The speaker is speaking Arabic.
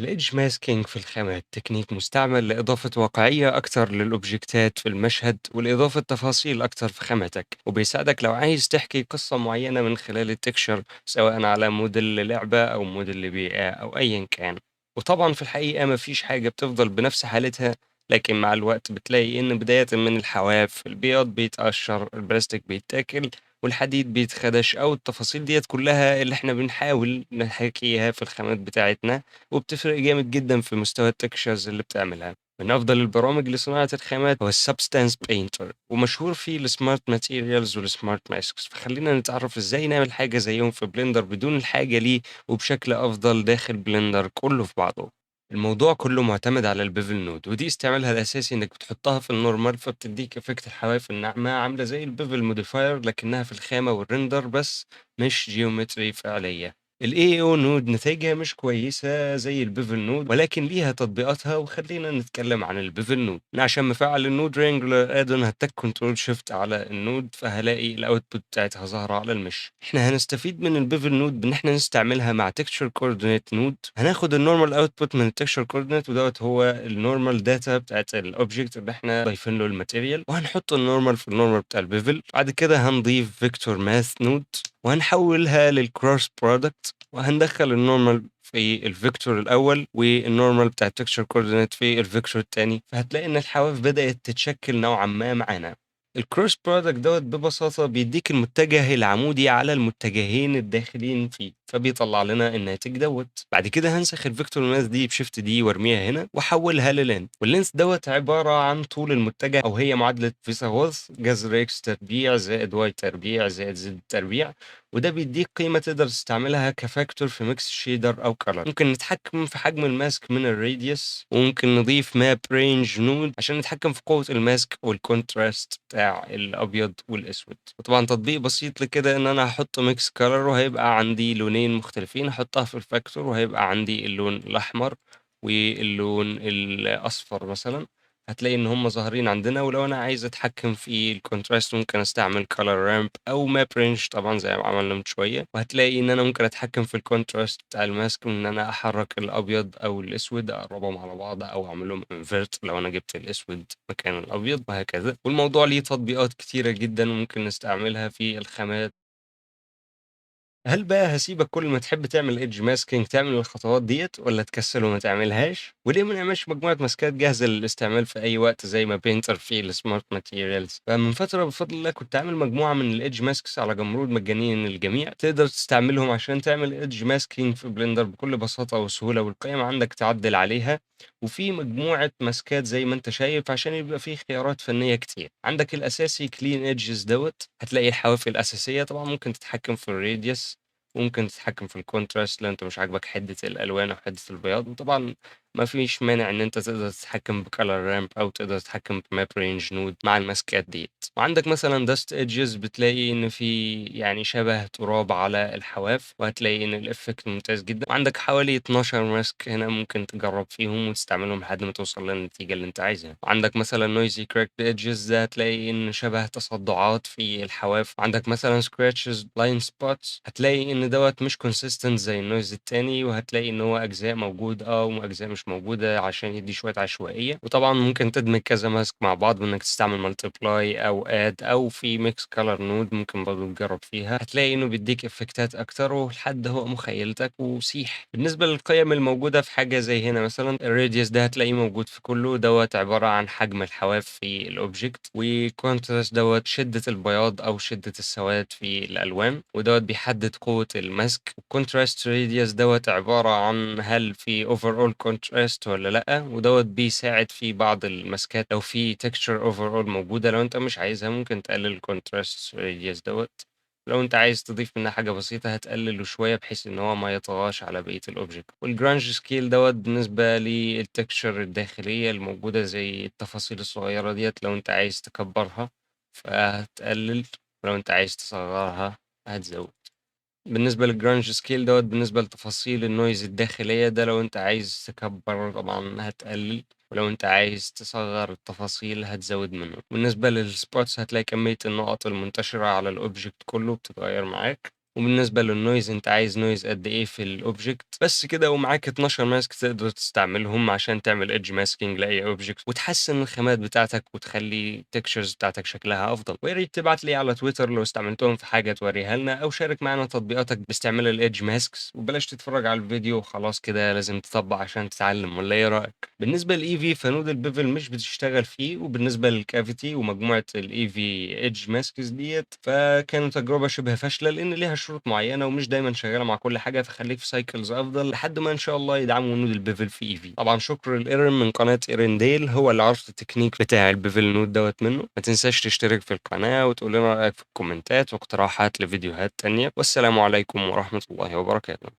الإيدج ماسكينج في الخامات تكنيك مستعمل لإضافة واقعية أكتر للأوبجكتات في المشهد والإضافة تفاصيل أكتر في خاماتك، وبيساعدك لو عايز تحكي قصة معينة من خلال التكشر سواء على موديل لعبة أو موديل لبيئة أو أيا كان. وطبعا في الحقيقة مفيش حاجة بتفضل بنفس حالتها، لكن مع الوقت بتلاقي إن بداية من الحواف البياض بيتقشر، البلاستيك بيتاكل، والحديد بيتخدش، أو التفاصيل ديت كلها اللي احنا بنحاول نحكيها في الخامات بتاعتنا، وبتفرق جامد جدًا في مستوى الtextures اللي بتعملها. من أفضل البرامج لصناعة الخامات هو الSubstance Painter، ومشهور فيه الSmart Materials والSmart Masks، فخلّينا نتعرف إزاي نعمل حاجة زيهم في Blender بدون الحاجة ليه وبشكل أفضل داخل Blender كلّه في بعضه. الموضوع كلّه معتمد على الbevel node، ودي استعمالها الأساسي إنك بتحطها في الnormal فبتدّيك effect الحواف الناعمة عاملة زي الbevel modifier لكنها في الخامة والrender بس، مش geometry فعلية. الAO node نتايجها مش كويسة زي الbevel node، ولكن ليها تطبيقاتها، وخلّينا نتكلم عن الbevel node. أنا عشان مفعّل الnode wrangler add-on هاتّك control shift على الnode فهالاقي الoutput بتاعتها ظاهرة على الmesh. إحنا هنستفيد من الbevel node بإن إحنا نستعملها مع texture coordinate node. هناخد الnormal output من الtexture coordinate ودوّة هو الnormal data بتاعة الobject اللي إحنا ضايفين له الmaterial، وهنحط الnormal في الnormal بتاع الbevel. بعد كده هنضيف vector math node وهنحولها للcross product، وهندخّل الnormal في الفيكتور الأول والnormal بتاع الtexture coordinate في الفيكتور التاني، فهتلاقي إن الحواف بدأت تتشكل نوعًا ما معانا. الcross product دوّة ببساطة بيدّيك المتجه العمودي على المتجهين الداخلين فيه، فبيطلّع لنا الناتج دوّة. بعد كده هانسخ الvector math دي بshift D وارميها هنا واحوّلها لlength، والlength دوّة عبارة عن طول المتجه، أو هي معادلة فيثاغورس جذر x تربيع زائد y تربيع زائد z تربيع، وده بيدّيك قيمة تقدر تستعملها كfactor في mix shader أو color. ممكن نتحكم في حجم الماسك من الradius، وممكن نضيف map range node عشان نتحكم في قوة الماسك والcontrast بتاع الأبيض والأسود. وطبعًا تطبيق بسيط لكده إن أنا هاحط mix color وهيبقى عندي لونين مختلفين، هاحطها في الfactor وهيبقى عندي اللون الأحمر واللون الأصفر مثلًا. هتلاقي إن هم ظاهرين عندنا، ولو أنا عايز أتحكم في الcontrast ممكن أستعمل color ramp أو map range طبعًا زي ما عملنا من شوية، وهتلاقي إن أنا ممكن أتحكم في الcontrast بتاع الماسك من إن أنا أحرّك الأبيض أو الأسود، أقرّبهم على بعض أو أعمل لهم invert لو أنا جِبت الأسود مكان الأبيض وهكذا. والموضوع ليه تطبيقات كتيرة جدًا ممكن نستعملها في الخامات. هل بقى هاسيبك كل ما تحب تعمل edge masking تعمل الخطوات ديّة، والّا تكسّل وما تعملهاش؟ وليه ما نعملش مجموعة ماسكات جاهزة للاستعمال في أي وقت زي ما painter فيه الsmart materials؟ فمن فترة بفضل الله كنت عامل مجموعة من الedge masks على جمرود مجانيًا للجميع، تقدر تستعملهم عشان تعمل edge masking في blender بكل بساطة وسهولة، والقيم عندك تعدّل عليها. وفي مجموعة ماسكات زي ما أنت شايف عشان يبقى في خيارات فنية كتير. عندك الأساسي clean edges دوّة، هتلاقي الحواف الأساسية طبعًا ممكن تتحكم في الradius، ممكن تتحكم في الcontrast لو أنت مش عاجبك حدة الألوان أو حدة البياض، وطبعًا ما فيش مانع إن أنت تقدر تتحكم بcolor ramp أو تقدر تتحكم بmap range node مع الماسكات ديّة. وعندك مثلًا dust edges بتلاقي إن في يعني شبه تراب على الحواف، وهتلاقي إن الeffect ممتاز جدًا. وعندك حوالي 12 ماسك هنا ممكن تجرّب فيهم وتستعملهم لحد ما توصل للنتيجة اللي أنت عايزها. وعندك مثلًا noisy cracked edges ده هتلاقي إن شبه تصدعات في الحواف. عندك مثلًا scratches blind spots هتلاقي إن دوّة مش consistent زي الnoise التاني، وهتلاقي إن هو أجزاء موجودة وأجزاء مش موجودة عشان يدّي شوية عشوائية. وطبعًا ممكن تدمج كذا ماسك مع بعض بإنك تستعمل multiply أو add أو في mix color node ممكن برضه تجرّب فيها، هتلاقي إنه بيدّيك إفكتات أكتر ولحد فوق مخيلتك وسيح. بالنسبة للقيم الموجودة في حاجة زي هنا مثلًا الradius ده هتلاقيه موجود في كُلّه، دوّة عبارة عن حجم الحواف في الobject، وcontrast دوّة شدة البياض أو شدة السواد في الألوان، ودوّة بيحدد قوة الماسك. والcontrast radius دوّة عبارة عن هل في overall contrast والّا لأ، ودوّة بيساعد في بعض الماسكات لو في texture overall موجودة، لو أنت مش عايزها ممكن تقلل الcontrast radius دوّة. لو أنت عايز تضيف منها حاجة بسيطة هتقلله شوية بحيث إن هو ما يطغاش على بقية الobject. والgrunge scale دوّة بالنسبة للtexture الداخلية الموجودة زي التفاصيل الصغيرة ديّة، لو أنت عايز تكبّرها فهتقلل، ولو أنت عايز تصغّرها هتزوّد. بالنسبة للgrunge scale دوّة بالنسبة لتفاصيل الnoise الداخلية، ده لو أنت عايز تكبّر طبعًا هتقلل، ولو أنت عايز تصغّر التفاصيل هتزوّد منه. بالنسبة للspots هتلاقي كمية النقط المنتشرة على الobject كلّه بتتغيّر معاك. وبالنسبة للnoise أنت عايز noise قد إيه في الobject، بس كده ومعاك 12 ماسك تقدر تستعملهم عشان تعمل edge masking لأي object وتحسّن الخامات بتاعتك وتخلّي الtextures بتاعتك شكلها أفضل. ويا ريت تبعت لي على تويتر لو استعملتهم في حاجة تورّيها لنا، أو شارك معانا تطبيقاتك باستعمال الedge masks، وبلاش تتفرّج على الفيديو وخلاص كده لازم تطبّق عشان تتعلم، والّا إيه رأيك؟ بالنسبة للEV فNoodle Bevel مش بتشتغل فيه، وبالنسبة للCavity ومجموعة الEV edge masks ديّة فكانوا تجربة شبه فاشلة، لإن ليها شروط معيّنة ومش دايمًا شغّالة مع كل حاجة، فخلّيك في cycles أفضل لحد ما إن شاء الله يدعموا Noodle Bevel في EV. طبعًا شكر لإيرين من قناة إيرنديل هو اللي عرف التكنيك بتاع الBevel Node دوّة منّه. ما تنساش تشترك في القناة وتقول لنا رأيك في الكومنتات واقتراحات لفيديوهات تانية، والسلام عليكم ورحمة الله وبركاته.